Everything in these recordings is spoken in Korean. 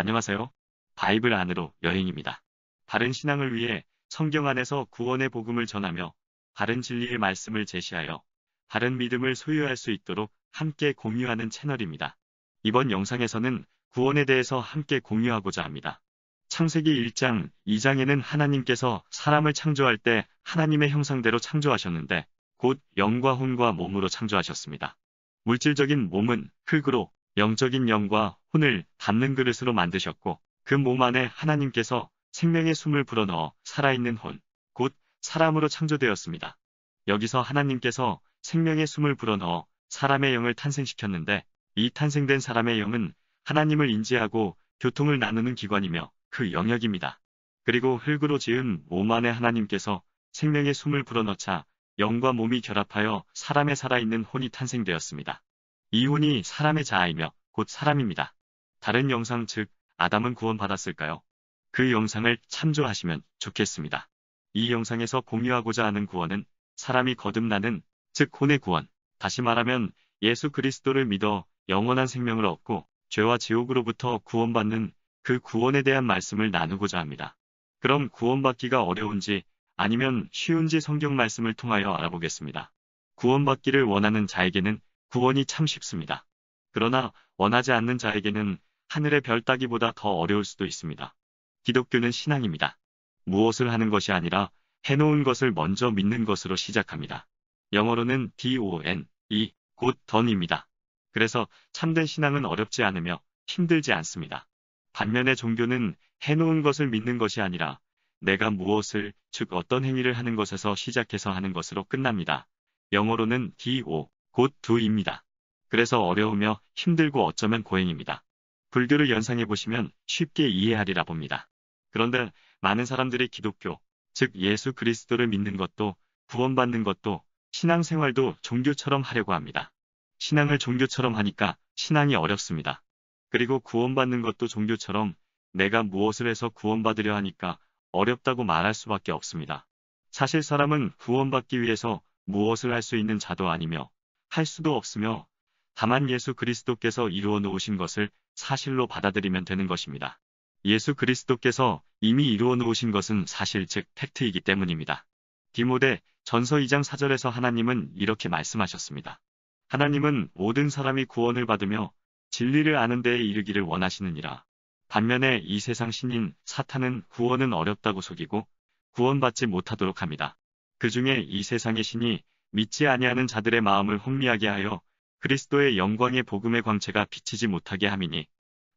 안녕하세요. 바이블 안으로 여행입니다. 바른 신앙을 위해 성경 안에서 구원의 복음을 전하며 바른 진리의 말씀을 제시하여 바른 믿음을 소유할 수 있도록 함께 공유하는 채널입니다. 이번 영상에서는 구원에 대해서 함께 공유하고자 합니다. 창세기 1장, 2장에는 하나님께서 사람을 창조할 때 하나님의 형상대로 창조하셨는데 곧 영과 혼과 몸으로 창조하셨습니다. 물질적인 몸은 흙으로, 영적인 영과 혼을 담는 그릇으로 만드셨고 그 몸 안에 하나님께서 생명의 숨을 불어넣어 살아있는 혼, 곧 사람으로 창조되었습니다. 여기서 하나님께서 생명의 숨을 불어넣어 사람의 영을 탄생시켰는데 이 탄생된 사람의 영은 하나님을 인지하고 교통을 나누는 기관이며 그 영역입니다. 그리고 흙으로 지은 몸 안에 하나님께서 생명의 숨을 불어넣자 영과 몸이 결합하여 사람의 살아있는 혼이 탄생되었습니다. 이 혼이 사람의 자아이며 곧 사람입니다. 다른 영상 즉 아담은 구원받았을까요? 그 영상을 참조하시면 좋겠습니다. 이 영상에서 공유하고자 하는 구원은 사람이 거듭나는 즉 혼의 구원, 다시 말하면 예수 그리스도를 믿어 영원한 생명을 얻고 죄와 지옥으로부터 구원받는 그 구원에 대한 말씀을 나누고자 합니다. 그럼 구원받기가 어려운지 아니면 쉬운지 성경 말씀을 통하여 알아보겠습니다. 구원받기를 원하는 자에게는 구원이 참 쉽습니다. 그러나 원하지 않는 자에게는 하늘의 별 따기보다 더 어려울 수도 있습니다. 기독교는 신앙입니다. 무엇을 하는 것이 아니라 해놓은 것을 먼저 믿는 것으로 시작합니다. 영어로는 DONE, 곧 done입니다. 그래서 참된 신앙은 어렵지 않으며 힘들지 않습니다. 반면에 종교는 해놓은 것을 믿는 것이 아니라 내가 무엇을, 즉 어떤 행위를 하는 것에서 시작해서 하는 것으로 끝납니다. 영어로는 DO, 곧 do입니다. 그래서 어려우며 힘들고 어쩌면 고행입니다. 불교를 연상해보시면 쉽게 이해하리라 봅니다. 그런데 많은 사람들이 기독교, 즉 예수 그리스도를 믿는 것도 구원받는 것도 신앙생활도 종교처럼 하려고 합니다. 신앙을 종교처럼 하니까 신앙이 어렵습니다. 그리고 구원받는 것도 종교처럼 내가 무엇을 해서 구원받으려 하니까 어렵다고 말할 수밖에 없습니다. 사실 사람은 구원받기 위해서 무엇을 할 수 있는 자도 아니며 할 수도 없으며 다만 예수 그리스도께서 이루어 놓으신 것을 사실로 받아들이면 되는 것입니다. 예수 그리스도께서 이미 이루어 놓으신 것은 사실 즉 팩트이기 때문입니다. 디모데 전서 2장 4절에서 하나님은 이렇게 말씀하셨습니다. 하나님은 모든 사람이 구원을 받으며 진리를 아는 데에 이르기를 원하시느니라. 반면에 이 세상 신인 사탄은 구원은 어렵다고 속이고 구원받지 못하도록 합니다. 그 중에 이 세상의 신이 믿지 아니하는 자들의 마음을 혼미하게 하여 그리스도의 영광의 복음의 광채가 비치지 못하게 함이니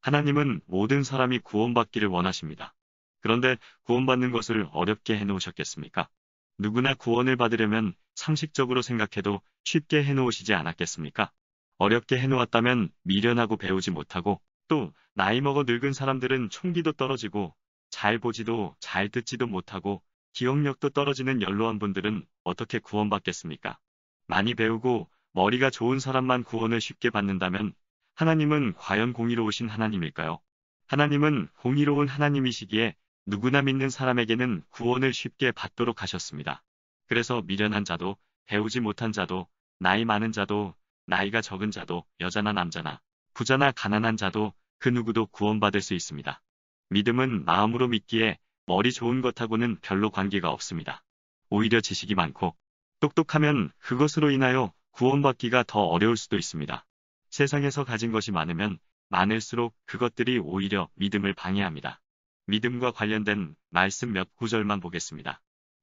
하나님은 모든 사람이 구원받기를 원하십니다. 그런데 구원받는 것을 어렵게 해놓으셨겠습니까? 누구나 구원을 받으려면 상식적으로 생각해도 쉽게 해놓으시지 않았겠습니까? 어렵게 해놓았다면 미련하고 배우지 못하고 또 나이 먹어 늙은 사람들은 총기도 떨어지고 잘 보지도 잘 듣지도 못하고 기억력도 떨어지는 연로한 분들은 어떻게 구원받겠습니까? 많이 배우고 머리가 좋은 사람만 구원을 쉽게 받는다면 하나님은 과연 공의로우신 하나님일까요? 하나님은 공의로운 하나님이시기에 누구나 믿는 사람에게는 구원을 쉽게 받도록 하셨습니다. 그래서 미련한 자도 배우지 못한 자도 나이 많은 자도 나이가 적은 자도 여자나 남자나 부자나 가난한 자도 그 누구도 구원받을 수 있습니다. 믿음은 마음으로 믿기에 머리 좋은 것하고는 별로 관계가 없습니다. 오히려 지식이 많고 똑똑하면 그것으로 인하여 구원받기가 더 어려울 수도 있습니다. 세상에서 가진 것이 많으면 많을수록 그것들이 오히려 믿음을 방해합니다. 믿음과 관련된 말씀 몇 구절만 보겠습니다.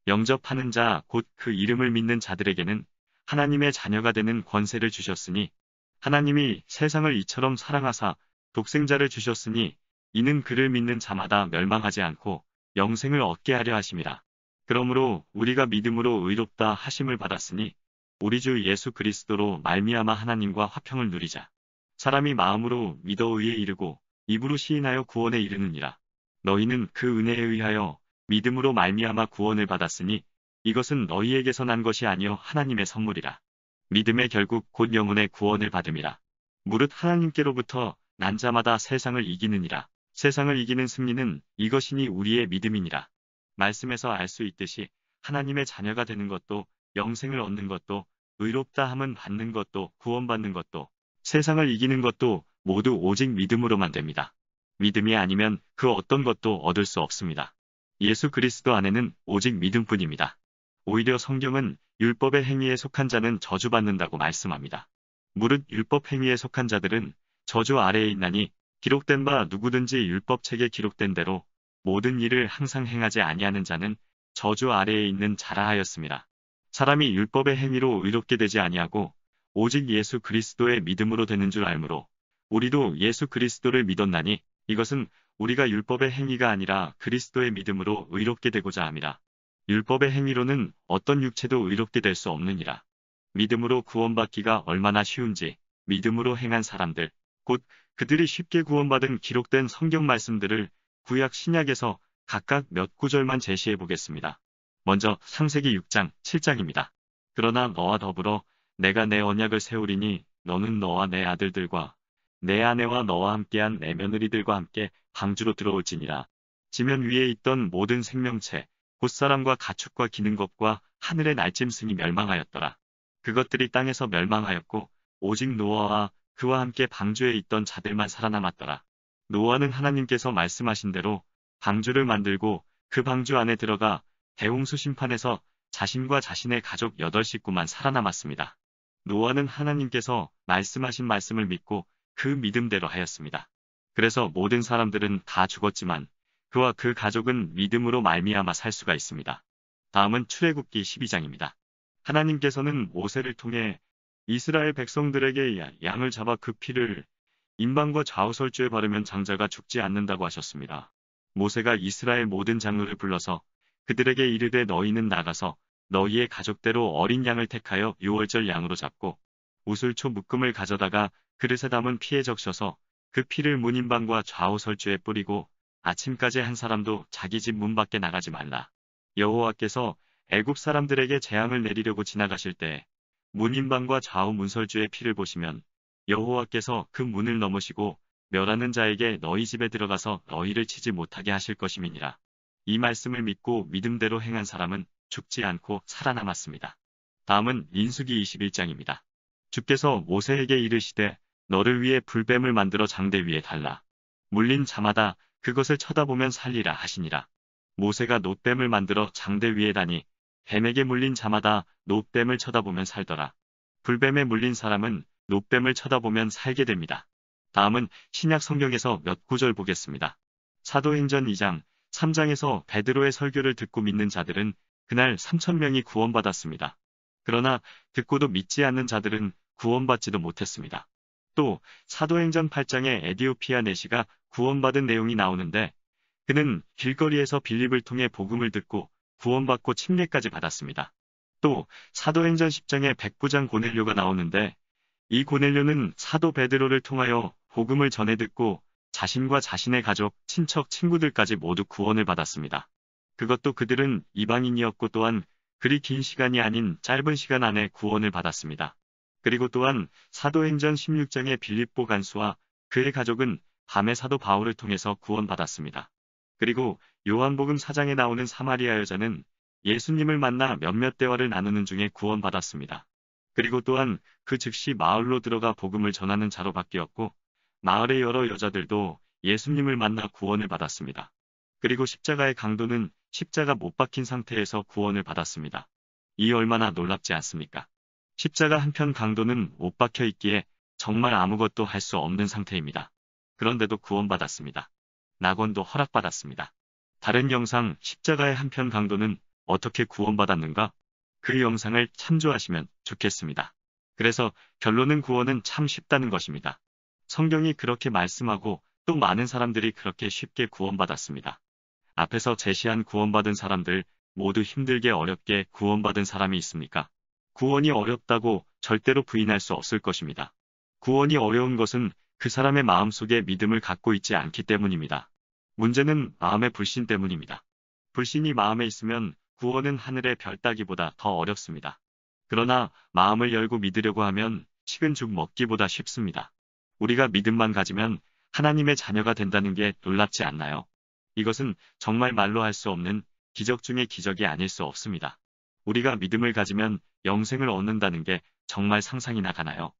영접하는 자, 곧 그 이름을 믿는 자들에게는 하나님의 자녀가 되는 권세를 주셨으니 하나님이 세상을 이처럼 사랑하사 독생자를 주셨으니 이는 그를 믿는 자마다 멸망하지 않고 영생을 얻게 하려 하심이라. 그러므로 우리가 믿음으로 의롭다 하심을 받았으니 우리 주 예수 그리스도로 말미암아 하나님과 화평을 누리자. 사람이 마음으로 믿어 의에 이르고 입으로 시인하여 구원에 이르느니라. 너희는 그 은혜에 의하여 믿음으로 말미암아 구원을 받았으니 이것은 너희에게서 난 것이 아니요 하나님의 선물이라. 믿음의 결국 곧 영혼의 구원을 받음이라. 무릇 하나님께로부터 난 자마다 세상을 이기느니라. 세상을 이기는 승리는 이것이니 우리의 믿음이니라. 말씀에서 알 수 있듯이 하나님의 자녀가 되는 것도 영생을 얻는 것도 의롭다 함은 받는 것도 구원받는 것도 세상을 이기는 것도 모두 오직 믿음으로만 됩니다. 믿음이 아니면 그 어떤 것도 얻을 수 없습니다. 예수 그리스도 안에는 오직 믿음뿐입니다. 오히려 성경은 율법의 행위에 속한 자는 저주받는다고 말씀합니다. 무릇 율법 행위에 속한 자들은 저주 아래에 있나니 기록된 바 누구든지 율법책에 기록된 대로 모든 일을 항상 행하지 아니하는 자는 저주 아래에 있는 자라 하였습니다. 사람이 율법의 행위로 의롭게 되지 아니하고 오직 예수 그리스도의 믿음으로 되는 줄 알므로 우리도 예수 그리스도를 믿었나니 이것은 우리가 율법의 행위가 아니라 그리스도의 믿음으로 의롭게 되고자 함이라. 율법의 행위로는 어떤 육체도 의롭게 될 수 없느니라. 믿음으로 구원받기가 얼마나 쉬운지 믿음으로 행한 사람들, 곧 그들이 쉽게 구원받은 기록된 성경 말씀들을 구약 신약에서 각각 몇 구절만 제시해 보겠습니다. 먼저 창세기 6장 7장입니다. 그러나 너와 더불어 내가 내 언약을 세우리니 너는 너와 내 아들들과 내 아내와 너와 함께한 내 며느리들과 함께 방주로 들어올지니라. 지면 위에 있던 모든 생명체, 곧 사람과 가축과 기는 것과 하늘의 날짐승이 멸망하였더라. 그것들이 땅에서 멸망하였고 오직 노아와 그와 함께 방주에 있던 자들만 살아남았더라. 노아는 하나님께서 말씀하신 대로 방주를 만들고 그 방주 안에 들어가 대홍수 심판에서 자신과 자신의 가족 8식구만 살아남았습니다. 노아는 하나님께서 말씀하신 말씀을 믿고 그 믿음대로 하였습니다. 그래서 모든 사람들은 다 죽었지만 그와 그 가족은 믿음으로 말미암아 살 수가 있습니다. 다음은 출애굽기 12장입니다. 하나님께서는 모세를 통해 이스라엘 백성들에게 양을 잡아 그 피를 임방과 좌우설주에 바르면 장자가 죽지 않는다고 하셨습니다. 모세가 이스라엘 모든 장로를 불러서 그들에게 이르되 너희는 나가서 너희의 가족대로 어린 양을 택하여 유월절 양으로 잡고 우슬초 묶음을 가져다가 그릇에 담은 피에 적셔서 그 피를 문임방과 좌우설주에 뿌리고 아침까지 한 사람도 자기 집 문 밖에 나가지 말라. 여호와께서 애굽 사람들에게 재앙을 내리려고 지나가실 때 문임방과 좌우 문설주의 피를 보시면 여호와께서 그 문을 넘으시고 멸하는 자에게 너희 집에 들어가서 너희를 치지 못하게 하실 것임이니라. 이 말씀을 믿고 믿음대로 행한 사람은 죽지 않고 살아남았습니다. 다음은 민수기 21장입니다. 주께서 모세에게 이르시되 너를 위해 불뱀을 만들어 장대 위에 달라. 물린 자마다 그것을 쳐다보면 살리라 하시니라. 모세가 놋뱀을 만들어 장대 위에 다니 뱀에게 물린 자마다 놋뱀을 쳐다보면 살더라. 불뱀에 물린 사람은 놋뱀을 쳐다보면 살게 됩니다. 다음은 신약 성경에서 몇 구절 보겠습니다. 사도행전 2장, 3장에서 베드로의 설교를 듣고 믿는 자들은 그날 3,000명이 구원받았습니다. 그러나 듣고도 믿지 않는 자들은 구원받지도 못했습니다. 또 사도행전 8장에 에디오피아 내시가 구원받은 내용이 나오는데 그는 길거리에서 빌립을 통해 복음을 듣고 구원받고 침례까지 받았습니다. 또 사도행전 10장에 백부장 고넬료가 나오는데 이 고넬료는 사도 베드로를 통하여 복음을 전해 듣고 자신과 자신의 가족, 친척, 친구들까지 모두 구원을 받았습니다. 그것도 그들은 이방인이었고 또한 그리 긴 시간이 아닌 짧은 시간 안에 구원을 받았습니다. 그리고 또한 사도행전 16장의 빌립보 간수와 그의 가족은 밤에 사도 바울을 통해서 구원받았습니다. 그리고 요한복음 4장에 나오는 사마리아 여자는 예수님을 만나 몇몇 대화를 나누는 중에 구원받았습니다. 그리고 또한 그 즉시 마을로 들어가 복음을 전하는 자로 바뀌었고 마을의 여러 여자들도 예수님을 만나 구원을 받았습니다. 그리고 십자가의 강도는 십자가 못 박힌 상태에서 구원을 받았습니다. 이 얼마나 놀랍지 않습니까? 십자가 한편 강도는 못 박혀 있기에 정말 아무것도 할 수 없는 상태입니다. 그런데도 구원받았습니다. 낙원도 허락받았습니다. 다른 영상 십자가의 한편 강도는 어떻게 구원받았는가? 그 영상을 참조하시면 좋겠습니다. 그래서 결론은 구원은 참 쉽다는 것입니다. 성경이 그렇게 말씀하고 또 많은 사람들이 그렇게 쉽게 구원받았습니다. 앞에서 제시한 구원받은 사람들 모두 힘들게 어렵게 구원받은 사람이 있습니까? 구원이 어렵다고 절대로 부인할 수 없을 것입니다. 구원이 어려운 것은 그 사람의 마음속에 믿음을 갖고 있지 않기 때문입니다. 문제는 마음의 불신 때문입니다. 불신이 마음에 있으면 구원은 하늘의 별 따기보다 더 어렵습니다. 그러나 마음을 열고 믿으려고 하면 식은 죽 먹기보다 쉽습니다. 우리가 믿음만 가지면 하나님의 자녀가 된다는 게 놀랍지 않나요? 이것은 정말 말로 할 수 없는 기적 중의 기적이 아닐 수 없습니다. 우리가 믿음을 가지면 영생을 얻는다는 게 정말 상상이나 가나요?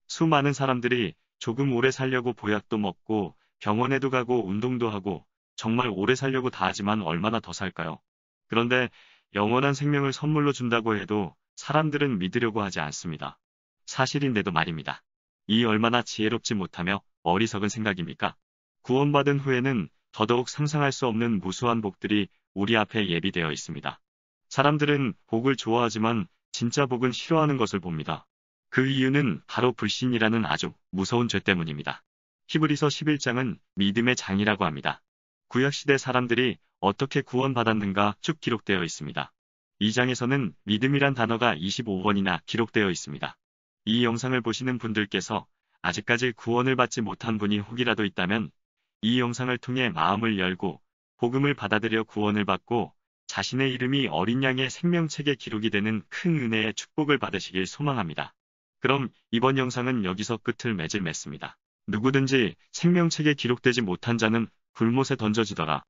수많은 사람들이 조금 오래 살려고 보약도 먹고 병원에도 가고 운동도 하고 정말 오래 살려고 다 하지만 얼마나 더 살까요? 그런데 영원한 생명을 선물로 준다고 해도 사람들은 믿으려고 하지 않습니다. 사실인데도 말입니다. 이 얼마나 지혜롭지 못하며 어리석은 생각입니까? 구원받은 후에는 더더욱 상상할 수 없는 무수한 복들이 우리 앞에 예비되어 있습니다. 사람들은 복을 좋아하지만 진짜 복은 싫어하는 것을 봅니다. 그 이유는 바로 불신이라는 아주 무서운 죄 때문입니다. 히브리서 11장은 믿음의 장이라고 합니다. 구약시대 사람들이 어떻게 구원받았는가 쭉 기록되어 있습니다. 이 장에서는 믿음이란 단어가 25번이나 기록되어 있습니다. 이 영상을 보시는 분들께서 아직까지 구원을 받지 못한 분이 혹이라도 있다면 이 영상을 통해 마음을 열고 복음을 받아들여 구원을 받고 자신의 이름이 어린 양의 생명책에 기록이 되는 큰 은혜의 축복을 받으시길 소망합니다. 그럼 이번 영상은 여기서 끝을 맺습니다. 누구든지 생명책에 기록되지 못한 자는 불못에 던져지더라.